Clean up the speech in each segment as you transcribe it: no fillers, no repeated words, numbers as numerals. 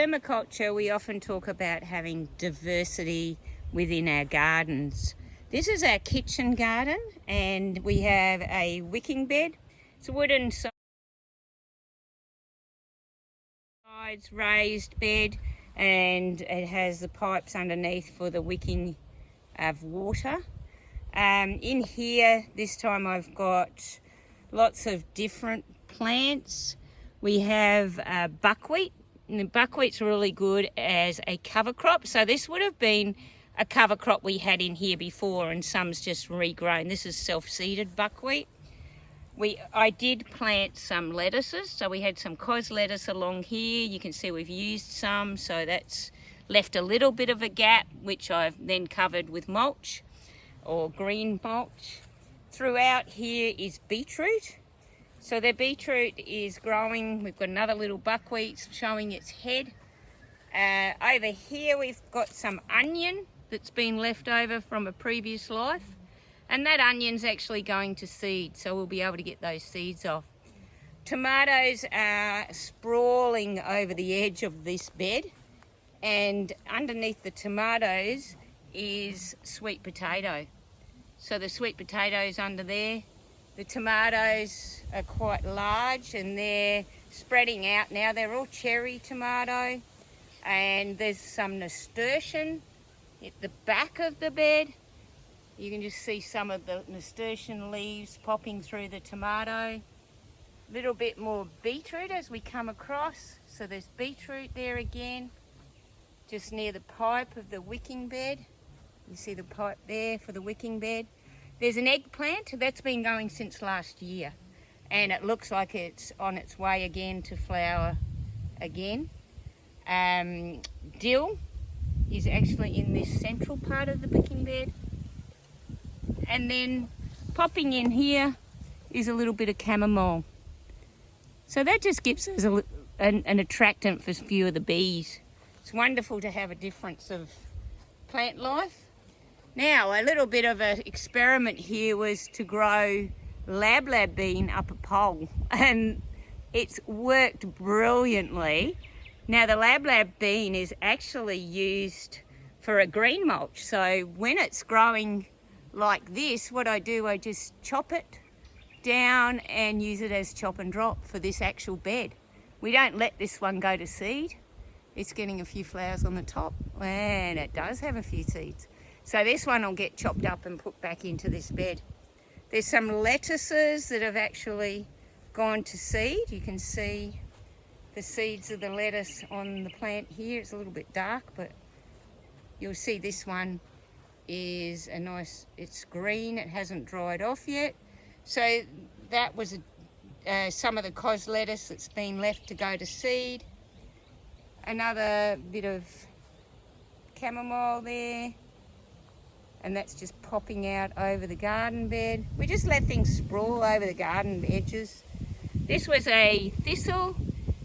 permaculture, we often talk about having diversity within our gardens. This is our kitchen garden, and we have a wicking bed. It's a wooden sides raised bed, and it has the pipes underneath for the wicking of water. In here this time I've got lots of different plants. We have buckwheat, and the buckwheat's really good as a cover crop. So this would have been a cover crop we had in here before, and some's just regrown. This is self-seeded buckwheat. I did plant some lettuces, so we had some cos lettuce along here. You can see we've used some, so that's left a little bit of a gap, which I've then covered with mulch or green mulch. Throughout here is beetroot. So the beetroot is growing. We've got another little buckwheat showing its head. Over here we've got some onion that's been left over from a previous life. And that onion's actually going to seed, so we'll be able to get those seeds off. Tomatoes are sprawling over the edge of this bed, and underneath the tomatoes is sweet potato. So the sweet potatoes under there. The tomatoes are quite large and they're spreading out now. They're all cherry tomato, and there's some nasturtium at the back of the bed. You can just see some of the nasturtium leaves popping through the tomato. A little bit more beetroot as we come across. So there's beetroot there again, just near the pipe of the wicking bed. You see the pipe there for the wicking bed. There's an eggplant that's been going since last year, and it looks like it's on its way again to flower again. Dill is actually in this central part of the wicking bed. And then popping in here is a little bit of chamomile. So that just gives us an attractant for a few of the bees. It's wonderful to have a difference of plant life. Now, a little bit of an experiment here was to grow lab bean up a pole, and it's worked brilliantly. Now, the lab bean is actually used for a green mulch. So when it's growing like this, what I do, I just chop it down and use it as chop and drop for this actual bed. We don't let this one go to seed. It's getting a few flowers on the top, and it does have a few seeds. So this one will get chopped up and put back into this bed. There's some lettuces that have actually gone to seed. You can see the seeds of the lettuce on the plant here. It's a little bit dark, but you'll see this one is a nice, it's green, it hasn't dried off yet. So that was some of the cos lettuce that's been left to go to seed. Another bit of chamomile there, and that's just popping out over the garden bed. We just let things sprawl over the garden edges. This was a thistle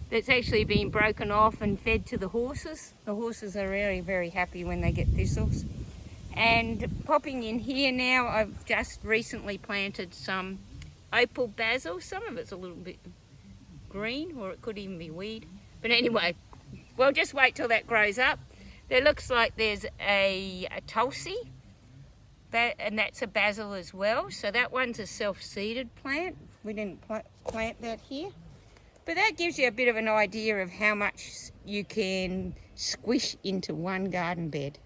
that's actually been broken off and fed to the horses. The horses are really very happy when they get thistles. And popping in here now, I've just recently planted some opal basil. Some of it's a little bit green, or it could even be weed. But anyway, we'll just wait till that grows up. There looks like there's a tulsi, and that's a basil as well. So that one's a self-seeded plant. We didn't plant that here. But that gives you a bit of an idea of how much you can squish into one garden bed.